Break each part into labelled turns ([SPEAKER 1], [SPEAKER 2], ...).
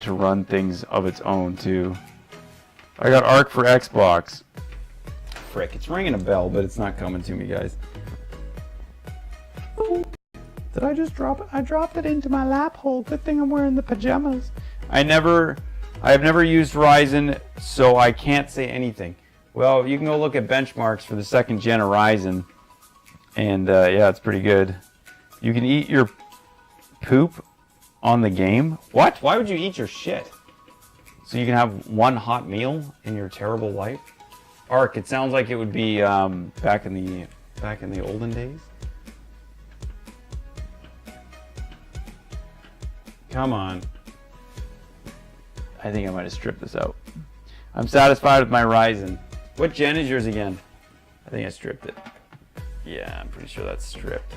[SPEAKER 1] to run things of its own too. I got Arc for Xbox. Frick, it's ringing a bell, but it's not coming to me, guys. Did I just drop it? I dropped it into my lap hole. Good thing I'm wearing the pajamas. I have never used Ryzen, so I can't say anything. Well, you can go look at benchmarks for the 2nd gen of Ryzen, and yeah, it's pretty good. You can eat your poop on the game. What? Why would you eat your shit? So you can have one hot meal in your terrible life? Ark, it sounds like it would be back in the olden days. Come on. I think I might have stripped this out. I'm satisfied with my Ryzen. What gen is yours again? I think I stripped it. Yeah, I'm pretty sure that's stripped.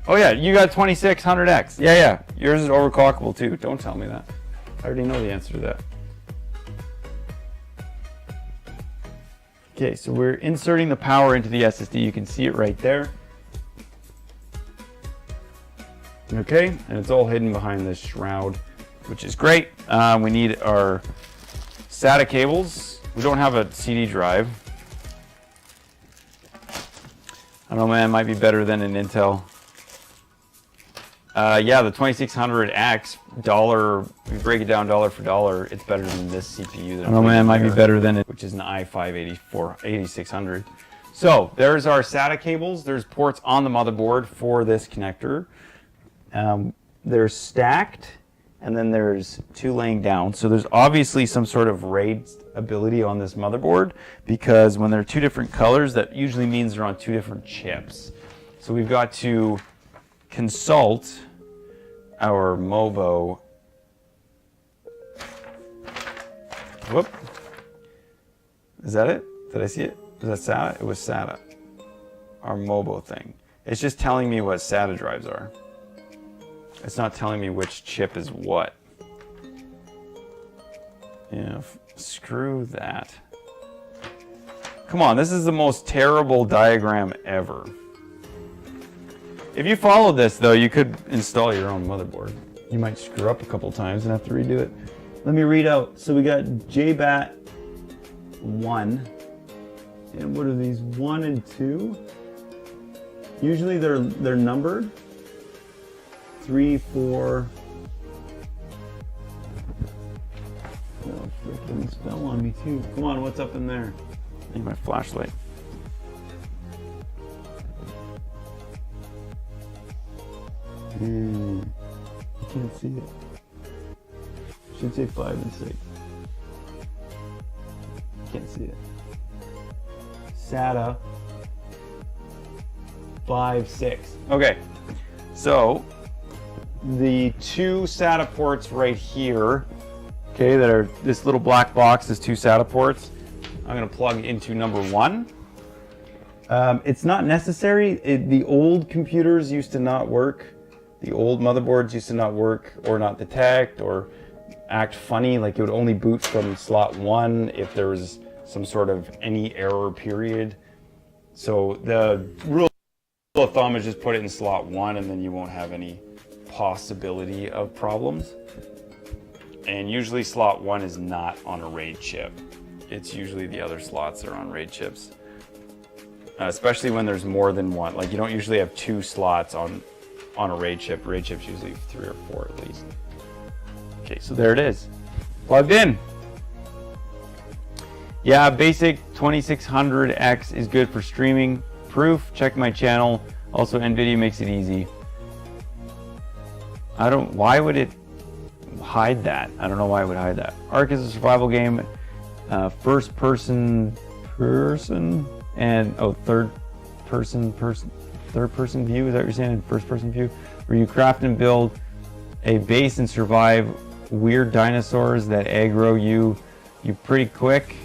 [SPEAKER 1] Oh yeah, you got 2600X. Yeah. Yours is overclockable too. Don't tell me that. I already know the answer to that. Okay, so we're inserting the power into the SSD. You can see it right there. Okay, and it's all hidden behind this shroud, which is great. We need our SATA cables. We don't have a CD drive. I don't know, man, it might be better than an Intel. Yeah, the 2600X, we break it down dollar for dollar, it's better than this CPU. That I don't know, man, it might be better than it, which is an i5-8600. So, there's our SATA cables. There's ports on the motherboard for this connector. They're stacked, and then there's 2 laying down. So there's obviously some sort of RAID ability on this motherboard, because when they're 2 different colors, that usually means they're on 2 different chips. So we've got to consult our Mobo. Whoop. Is that it? Did I see it? Was that SATA? It was SATA. Our Mobo thing. It's just telling me what SATA drives are. It's not telling me which chip is what. Yeah, screw that. Come on, this is the most terrible diagram ever. If you followed this, though, you could install your own motherboard. You might screw up a couple times and have to redo it. Let me read out. So we got JBAT 1. And what are these? 1 and 2? Usually they're numbered. 3, 4. Oh, freaking spell on me too. Come on, what's up in there? I need my flashlight. I can't see it. Should say 5 and 6. Can't see it. SATA 5, 6. Okay, so the 2 SATA ports right here, okay, that are this little black box is 2 SATA ports. I'm going to plug into number 1. It's not necessary. The old computers used to not work. The old motherboards used to not work or not detect or act funny. Like it would only boot from slot 1 if there was some sort of any error period. So the rule of thumb is just put it in slot 1 and then you won't have any possibility of problems. And usually slot 1 is not on a RAID chip. It's usually the other slots that are on RAID chips. Especially when there's more than one. Like you don't usually have 2 slots on a RAID chip. RAID chips usually 3 or 4 at least. Okay, so there it is. Plugged in. Yeah, basic 2600X is good for streaming. Proof, check my channel. Also, NVIDIA makes it easy. Why would it hide that? I don't know why it would hide that. Ark is a survival game. First person, and third person view, is that what you're saying? First person view, where you craft and build a base and survive weird dinosaurs that aggro you pretty quick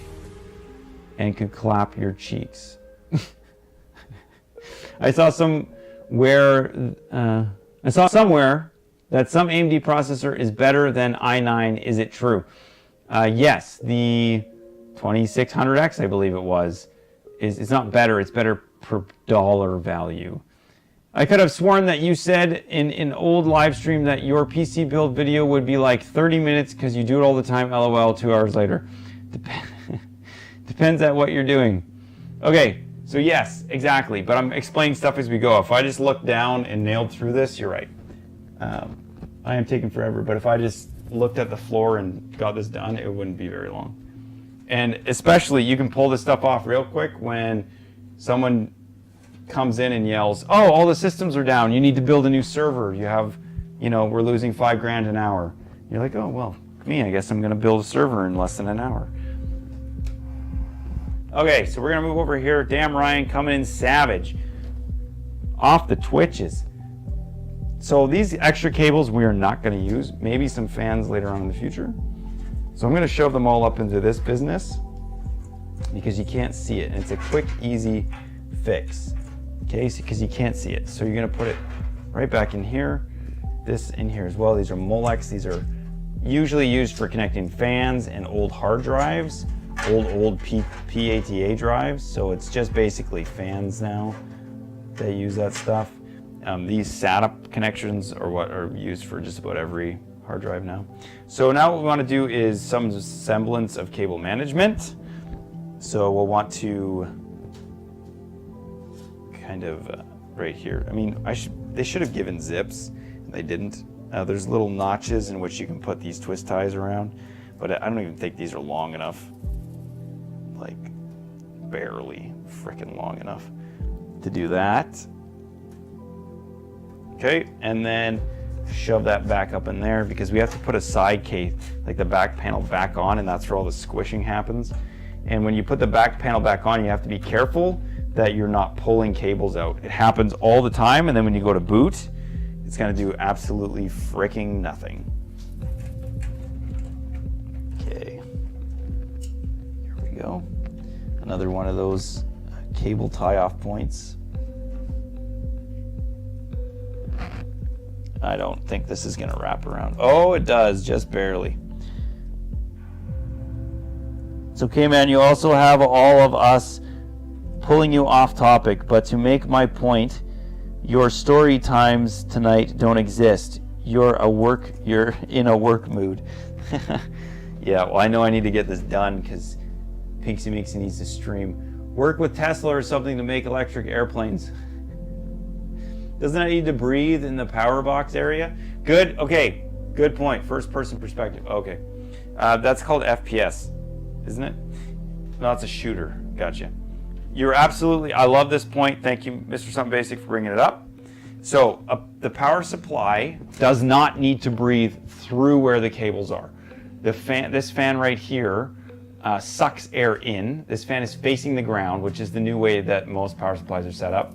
[SPEAKER 1] and could clap your cheeks. I saw somewhere that some AMD processor is better than i9. Is it true? Yes, the 2600X, I believe it was, it's not better, it's better per dollar value. I could have sworn that you said in an old live stream that your PC build video would be like 30 minutes because you do it all the time, LOL, 2 hours later. Depends on what you're doing. Okay, so yes, exactly, but I'm explaining stuff as we go. If I just looked down and nailed through this, you're right. I am taking forever, but if I just looked at the floor and got this done, it wouldn't be very long. And especially, you can pull this stuff off real quick when someone comes in and yells, oh, all the systems are down, you need to build a new server, you have, you know, we're losing $5 grand an hour. You're like, oh, well, I guess I'm gonna build a server in less than an hour. Okay, so we're gonna move over here. Damn, Ryan coming in savage. Off the Twitches. So these extra cables we are not gonna use, maybe some fans later on in the future. So I'm gonna shove them all up into this business because you can't see it, and it's a quick, easy fix. Okay, because you can't see it. So you're gonna put it right back in here, this in here as well. These are Molex. These are usually used for connecting fans and old hard drives, old PATA drives. So it's just basically fans now. They use that stuff. These SATA connections are what are used for just about every hard drive now. So now what we want to do is some semblance of cable management. So we'll want to kind of right here. I mean, they should have given zips, and they didn't. There's little notches in which you can put these twist ties around, but I don't even think these are long enough. Like, barely freaking long enough to do that. Okay, and then shove that back up in there because we have to put a side case, like the back panel back on, and that's where all the squishing happens. And when you put the back panel back on, you have to be careful that you're not pulling cables out. It happens all the time, and then when you go to boot, it's gonna do absolutely freaking nothing. Okay, here we go. Another one of those cable tie-off points. I don't think this is gonna wrap around. Oh, it does, just barely. It's okay, man, you also have all of us pulling you off topic, but to make my point, your story times tonight don't exist. You're in a work mood. Yeah, well, I know I need to get this done because Pinksy Minksy needs to stream. Work with Tesla or something to make electric airplanes. Doesn't that need to breathe in the power box area? Good, okay, good point. First person perspective, okay. That's called FPS, isn't it? No, it's a shooter, gotcha. You're absolutely, I love this point. Thank you, Mr. Something Basic, for bringing it up. So the power supply does not need to breathe through where the cables are. This fan right here sucks air in. This fan is facing the ground, which is the new way that most power supplies are set up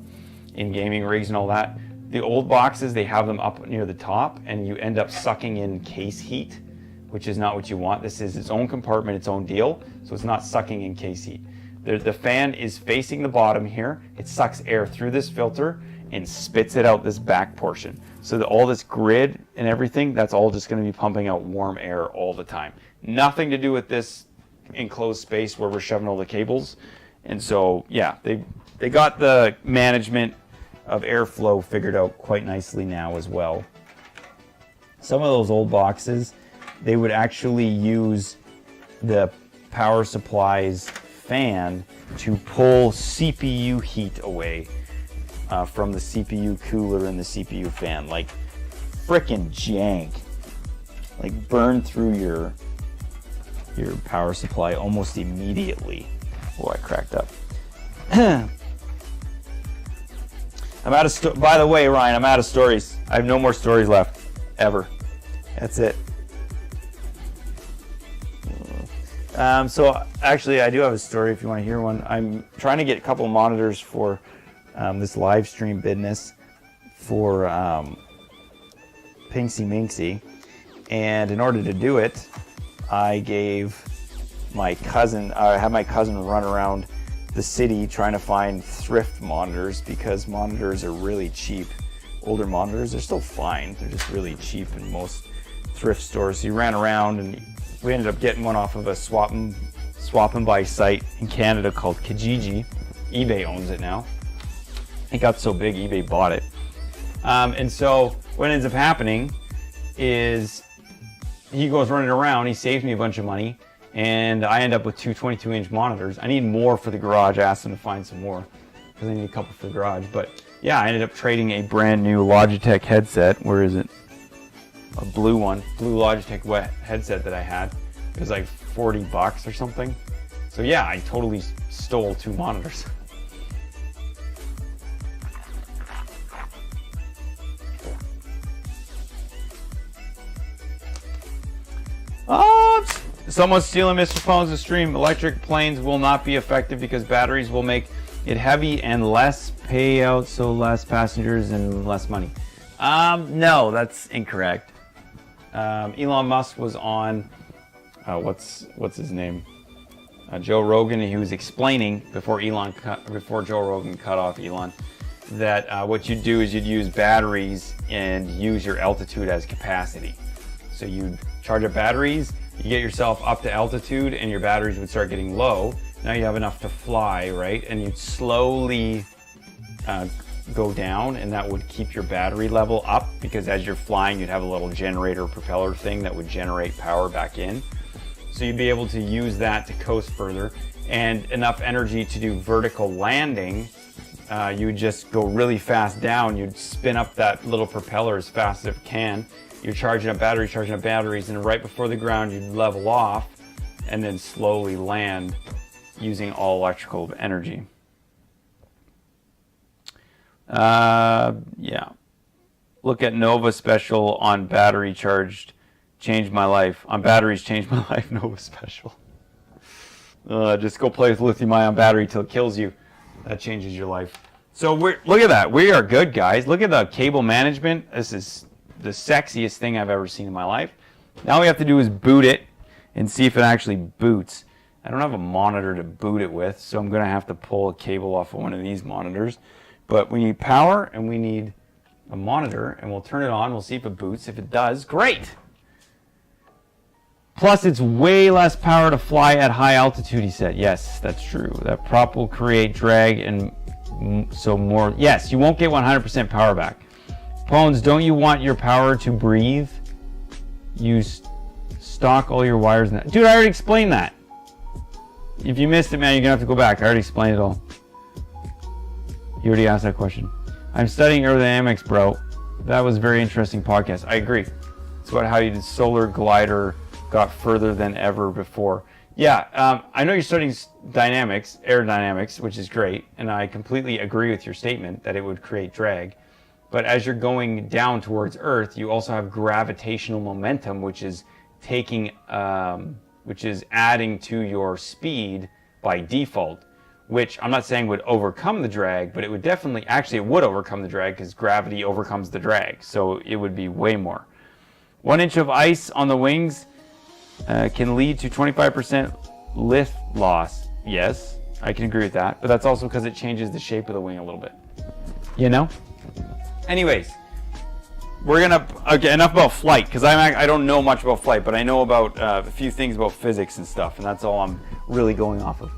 [SPEAKER 1] in gaming rigs and all that. The old boxes, they have them up near the top, and you end up sucking in case heat, which is not what you want. This is its own compartment, its own deal, so it's not sucking in case heat. The fan is facing the bottom here. It sucks air through this filter and spits it out this back portion. So that all this grid and everything, that's all just going to be pumping out warm air all the time. Nothing to do with this enclosed space where we're shoving all the cables. And so, yeah, they got the management of airflow figured out quite nicely now as well. Some of those old boxes, they would actually use the power supply's fan to pull CPU heat away from the CPU cooler and the CPU fan. Like frickin' jank. Like burn through your power supply almost immediately. Oh, I cracked up. I'm out of by the way, Ryan, I'm out of stories. I have no more stories left, ever. That's it. So actually, I do have a story if you want to hear one. I'm trying to get a couple of monitors for this live stream business for Pinksy Minksy, and in order to do it, I gave my cousin, I had my cousin run around the city trying to find thrift monitors because monitors are really cheap. Older monitors, they're still fine. They're just really cheap in most thrift stores. So he ran around and we ended up getting one off of a swap and buy site in Canada called Kijiji. eBay owns it now. It got so big, eBay bought it. And so what ends up happening is he goes running around, he saves me a bunch of money, and I end up with two 22-inch monitors. I need more for the garage. I asked him to find some more because I need a couple for the garage. But yeah, I ended up trading a brand new Logitech headset. Where is it? A blue one, blue Logitech headset that I had. It was like 40 bucks or something. So yeah, I totally stole two monitors. Someone's stealing Mr. Pwns' stream. Electric planes will not be effective because batteries will make it heavy and less payout, so less passengers and less money. No, that's incorrect. Elon Musk was on, what's his name? Joe Rogan, and he was explaining before Joe Rogan cut off Elon, that what you'd do is you'd use batteries and use your altitude as capacity. So you'd charge up batteries, you get yourself up to altitude, and your batteries would start getting low. Now you have enough to fly, right? And you'd slowly go down, and that would keep your battery level up, because as you're flying, you'd have a little generator propeller thing that would generate power back in. So you'd be able to use that to coast further, and enough energy to do vertical landing. You would just go really fast down. You'd spin up that little propeller as fast as it can. You're charging up batteries, and right before the ground, you'd level off and then slowly land using all electrical energy. Yeah. Look at Nova Special on battery charged. Changed my life. On batteries, changed my life. Nova Special. Just go play with lithium-ion battery till it kills you. That changes your life. So look at that. We are good, guys. Look at the cable management. This is the sexiest thing I've ever seen in my life. Now all we have to do is boot it and see if it actually boots. I don't have a monitor to boot it with, so I'm going to have to pull a cable off of one of these monitors. But we need power and we need a monitor, and we'll turn it on. We'll see if it boots. If it does, great. Plus, it's way less power to fly at high altitude, he said. Yes, that's true. That prop will create drag, and so more. Yes, you won't get 100% power back. Pwns, don't you want your power to breathe? You stock all your wires. Dude, I already explained that. If you missed it, man, you're going to have to go back. I already explained it all. You already asked that question. I'm studying aerodynamics, bro. That was a very interesting podcast. I agree. It's about how you did solar glider got further than ever before. Yeah, I know you're studying aerodynamics, which is great, and I completely agree with your statement that it would create drag. But as you're going down towards Earth, you also have gravitational momentum, which is adding to your speed by default, which I'm not saying would overcome the drag, but it would definitely, actually it would overcome the drag because gravity overcomes the drag. So it would be way more. 1 inch of ice on the wings can lead to 25% lift loss. Yes, I can agree with that, but that's also because it changes the shape of the wing a little bit. You know? Anyways, we're gonna, okay, enough about flight, because I don't know much about flight, but I know about a few things about physics and stuff, and that's all I'm really going off of.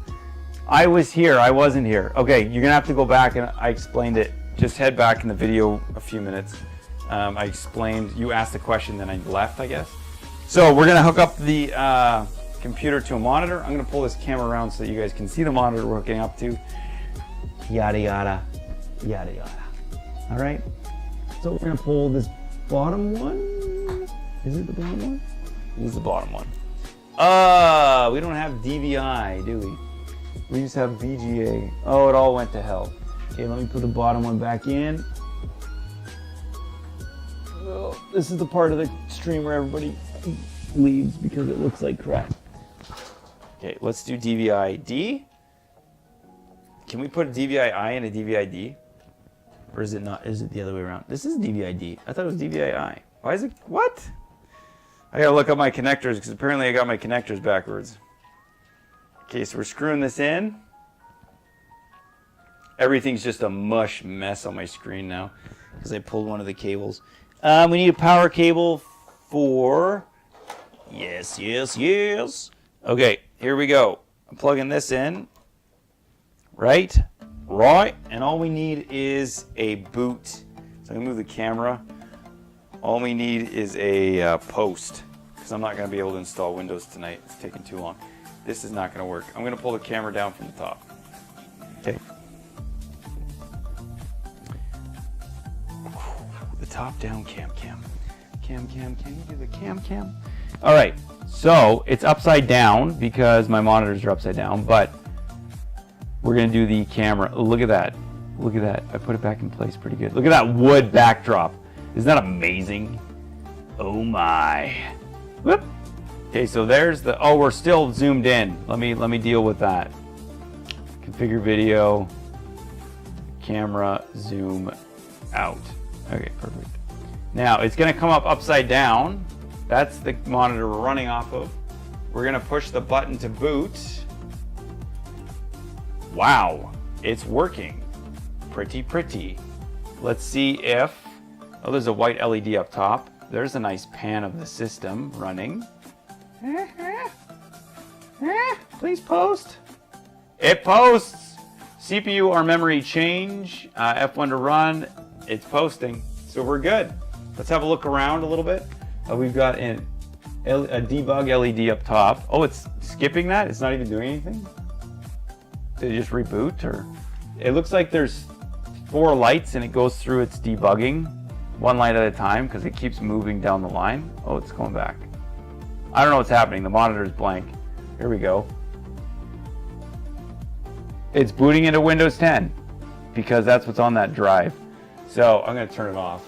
[SPEAKER 1] I was here, I wasn't here. Okay, you're gonna have to go back, and I explained it. Just head back in the video a few minutes. I explained, you asked the question, then I left, I guess. So we're gonna hook up the computer to a monitor. I'm gonna pull this camera around so that you guys can see the monitor we're hooking up to. Yada yada, yada yada. All right. So we're gonna pull this bottom one. Is it the bottom one? This is the bottom one. We don't have DVI, do we? We just have VGA. Oh, it all went to hell. Okay, let me put the bottom one back in. Oh, this is the part of the stream where everybody leaves because it looks like crap. Okay, let's do DVI-D. Can we put a DVI-I and a DVI-D? Or is it not? Is it the other way around? This is DVI-D. I thought it was DVI-I. Why is it? What? I gotta look up my connectors because apparently I got my connectors backwards. Okay, so we're screwing this in. Everything's just a mush mess on my screen now because I pulled one of the cables. We need a power cable for... Yes. Okay, here we go. I'm plugging this in. Right, and all we need is a boot. So I'm gonna move the camera. All we need is a post, because I'm not gonna be able to install Windows tonight. It's taking too long. This is not gonna work. I'm gonna pull the camera down from the top. Okay. The top down cam. Can you do the cam? All right, so it's upside down because my monitors are upside down, but we're gonna do the camera. Look at that. Look at that. I put it back in place pretty good. Look at that wood backdrop. Isn't that amazing? Oh my. Whoop. Okay, so there's the, oh, we're still zoomed in. Let me deal with that. Configure video, camera, zoom out. Okay, perfect. Now it's gonna come up upside down. That's the monitor we're running off of. We're gonna push the button to boot. Wow, it's working. Pretty. Let's see if, oh, there's a white LED up top. There's a nice pan of the system running. Please post. It posts. CPU or memory change. F1 to run. It's posting. So we're good. Let's have a look around a little bit. We've got a debug LED up top. Oh, it's skipping that? It's not even doing anything? Did it just reboot? Or it looks like there's 4 lights and it goes through its debugging one light at a time because it keeps moving down the line. Oh, it's going back. I don't know what's happening. The monitor is blank. Here we go. It's booting into Windows 10 because that's what's on that drive. So I'm going to turn it off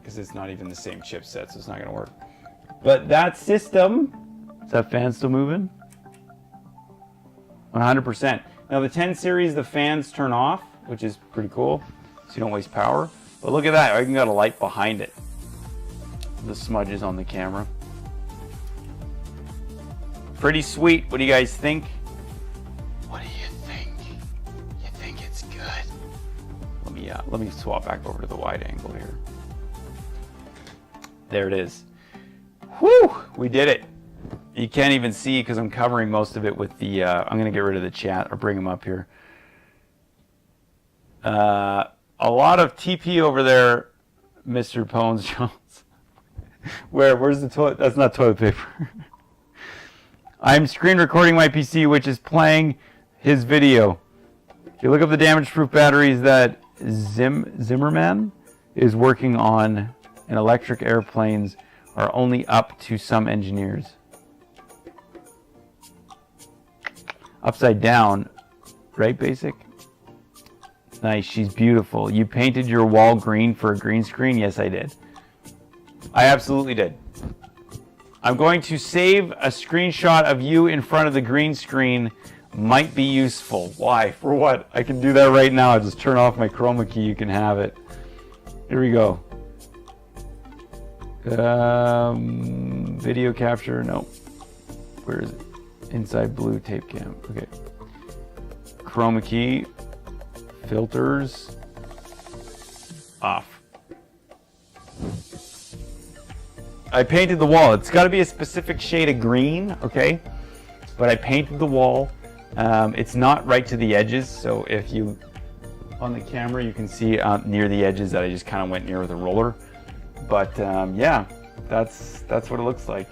[SPEAKER 1] because it's not even the same chipset, so it's not going to work. But that system, is that fan still moving? 100%. Now the 10 series, the fans turn off, which is pretty cool, so you don't waste power. But look at that, I even got a light behind it. The smudges on the camera. Pretty sweet. What do you guys think? What do you think? You think it's good? Let me swap back over to the wide angle here. There it is. Whew! We did it. You can't even see because I'm covering most of it with the. I'm gonna get rid of the chat or bring them up here. A lot of TP over there, Mr. Pwns Jones. Where's the toilet? That's not toilet paper. I'm screen recording my PC, which is playing his video. If you look up the damage-proof batteries that Zimmerman is working on in electric airplanes are only up to some engineers. Upside down, right, Basic? Nice, she's beautiful. You painted your wall green for a green screen? Yes, I did. I absolutely did. I'm going to save a screenshot of you in front of the green screen. Might be useful. Why? For what? I can do that right now. I just turn off my chroma key. You can have it. Here we go. Video capture. No. Where is it? Inside blue tape cam. Okay. Chroma key. Filters. Off. I painted the wall. It's got to be a specific shade of green, okay? But I painted the wall. It's not right to the edges, so if you, on the camera, you can see near the edges that I just kind of went near with a roller. But yeah, that's what it looks like.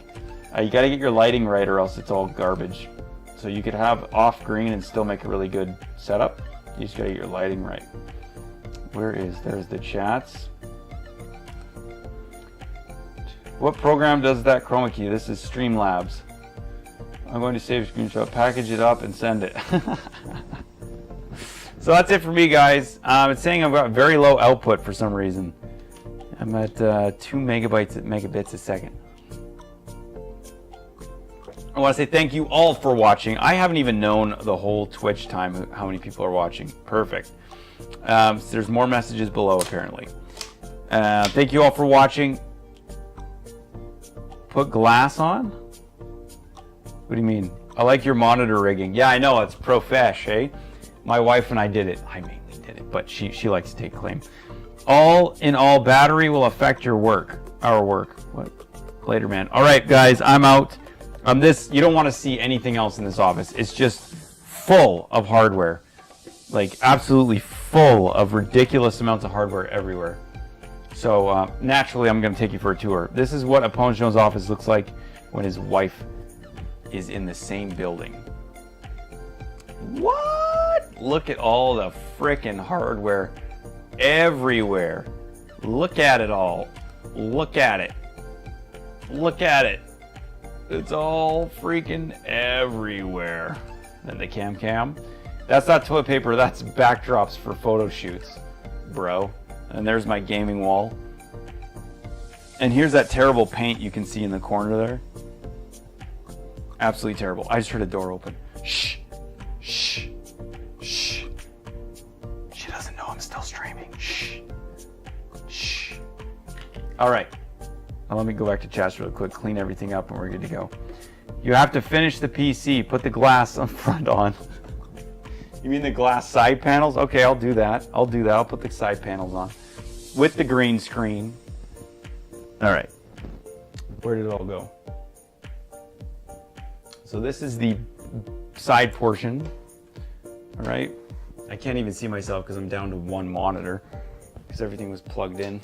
[SPEAKER 1] You got to get your lighting right or else it's all garbage. So you could have off green and still make a really good setup. You just got to get your lighting right. There's the chats. What program does that chroma key? This is Streamlabs. I'm going to save a screenshot, package it up, and send it. So that's it for me, guys. It's saying I've got very low output for some reason. I'm at 2 megabits a second. I want to say thank you all for watching. I haven't even known the whole Twitch time how many people are watching. Perfect. So there's more messages below, apparently. Thank you all for watching. Put glass on? What do you mean? I like your monitor rigging. Yeah, I know, it's profesh, eh? My wife and I did it. I mainly did it, but she likes to take claim. All in all, battery will affect your work. Our work. What? Later, man. All right, guys, I'm out. You don't want to see anything else in this office. It's just full of hardware. Like, absolutely full of ridiculous amounts of hardware everywhere. So naturally, I'm going to take you for a tour. This is what a Pwns Jones office looks like when his wife is in the same building. What? Look at all the frickin' hardware everywhere. Look at it all. Look at it. Look at it. It's all freaking everywhere. Then the cam. That's not toilet paper, that's backdrops for photo shoots, bro. And there's my gaming wall. And here's that terrible paint you can see in the corner there. Absolutely terrible. I just heard a door open. Shh. Shh. Shh. She doesn't know I'm still streaming. Shh. Shh. All right. Now let me go back to chats real quick, clean everything up, and we're good to go. You have to finish the PC. Put the glass on front on. You mean the glass side panels? Okay, I'll do that. I'll put the side panels on with the green screen. All right. Where did it all go? So this is the side portion. All right. I can't even see myself because I'm down to one monitor because everything was plugged in.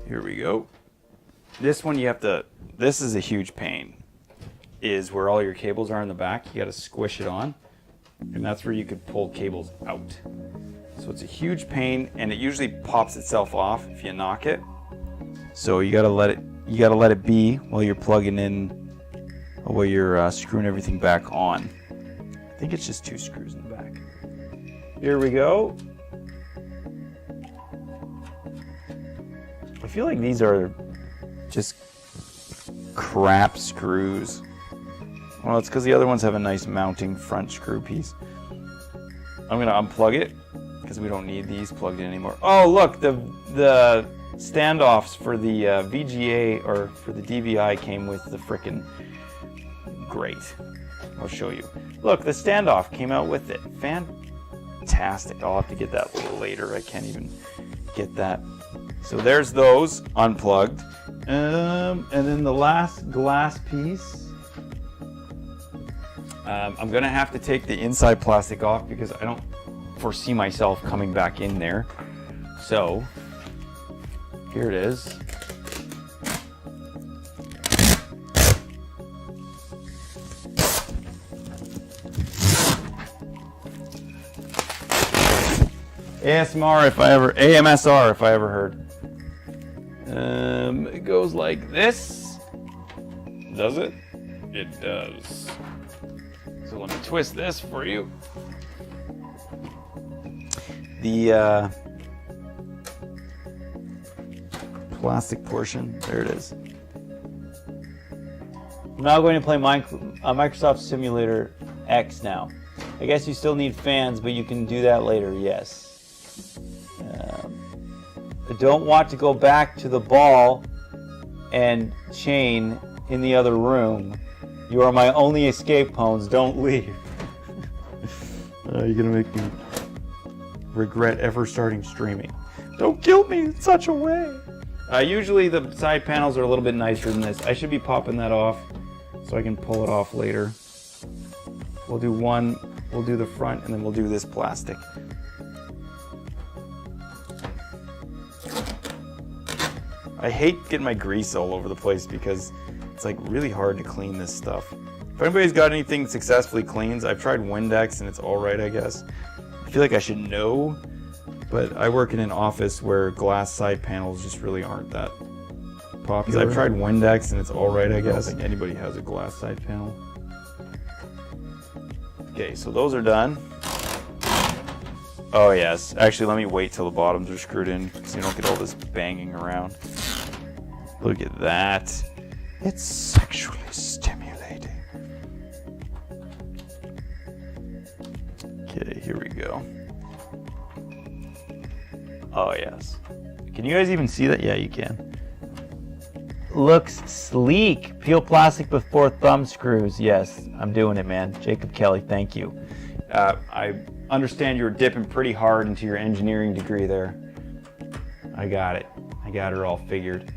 [SPEAKER 1] Here we go. This one you have to, this is a huge pain, is where all your cables are in the back. You got to squish it on, and that's where you could pull cables out. So it's a huge pain, and it usually pops itself off if you knock it. So you got to let it be while you're plugging in, while you're screwing everything back on. I think it's just 2 screws in the back. Here we go. I feel like these are just crap screws. Well, it's because the other ones have a nice mounting front screw piece. I'm gonna unplug it because we don't need these plugged in anymore. Oh, look, the standoffs for the VGA or for the DVI came with the frickin' great. I'll show you. Look, the standoff came out with it. Fantastic. I'll have to get that a little later. I can't even get that. So there's those unplugged. And then the last glass piece. I'm gonna have to take the inside plastic off because I don't foresee myself coming back in there. So here it is. ASMR if I ever, AMSR if I ever heard. It goes like this. Does it? It does. So let me twist this for you. The plastic portion, there it is. I'm now going to play Microsoft Simulator X now. I guess you still need fans, but you can do that later, yes. I don't want to go back to the ball and chain in the other room. You are my only escape, Pwns. Don't leave. You're gonna make me regret ever starting streaming. Don't kill me in such a way. Usually the side panels are a little bit nicer than this. I should be popping that off so I can pull it off later. We'll do one, we'll do the front, and then we'll do this plastic. I hate getting my grease all over the place because it's like really hard to clean this stuff. If anybody's got anything successfully cleans, I've tried Windex and it's alright, I guess. I feel like I should know, but I work in an office where glass side panels just really aren't that popular. I've tried Windex and it's alright, I guess. I don't think anybody has a glass side panel. Okay, so those are done. Oh yes, actually let me wait till the bottoms are screwed in so you don't get all this banging around. Look at that. It's sexually stimulating. Okay, here we go. Oh yes. Can you guys even see that? Yeah, you can. Looks sleek. Peel plastic before thumb screws. Yes, I'm doing it, man. Jacob Kelly, thank you. I understand you were dipping pretty hard into your engineering degree there. I got it. I got her all figured.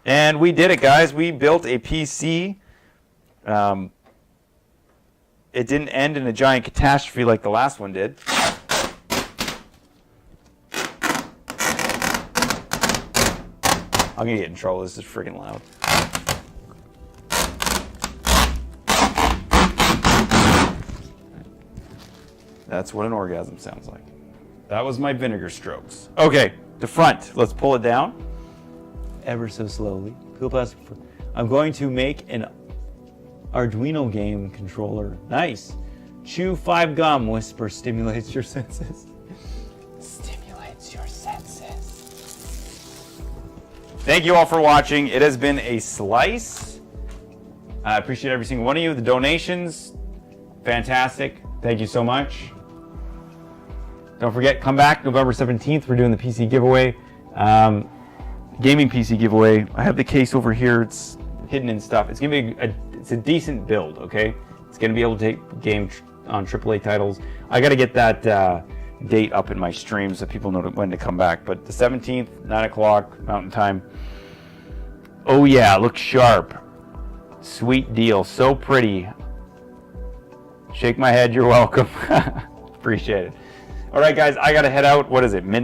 [SPEAKER 1] And we did it, guys. We built a PC. It didn't end in a giant catastrophe like the last one did. I'm gonna get in trouble. This is freaking loud. That's what an orgasm sounds like. That was my vinegar strokes. Okay, the front. Let's pull it down. Ever so slowly. Peel plastic. I'm going to make an Arduino game controller. Nice. Chew 5 gum. Whisper stimulates your senses. Stimulates your senses. Thank you all for watching. It has been a slice. I appreciate every single one of you. The donations, fantastic. Thank you so much. Don't forget, come back November 17th. We're doing the PC giveaway. Gaming PC giveaway. I have the case over here. It's hidden and stuff. It's gonna be it's a decent build, okay? It's gonna be able to take game on AAA titles. I gotta get that date up in my stream so people know when to come back. But the 17th, 9 o'clock Mountain Time. Oh yeah, looks sharp. Sweet deal. So pretty. Shake my head. You're welcome. Appreciate it. All right, guys, I gotta head out. What is it?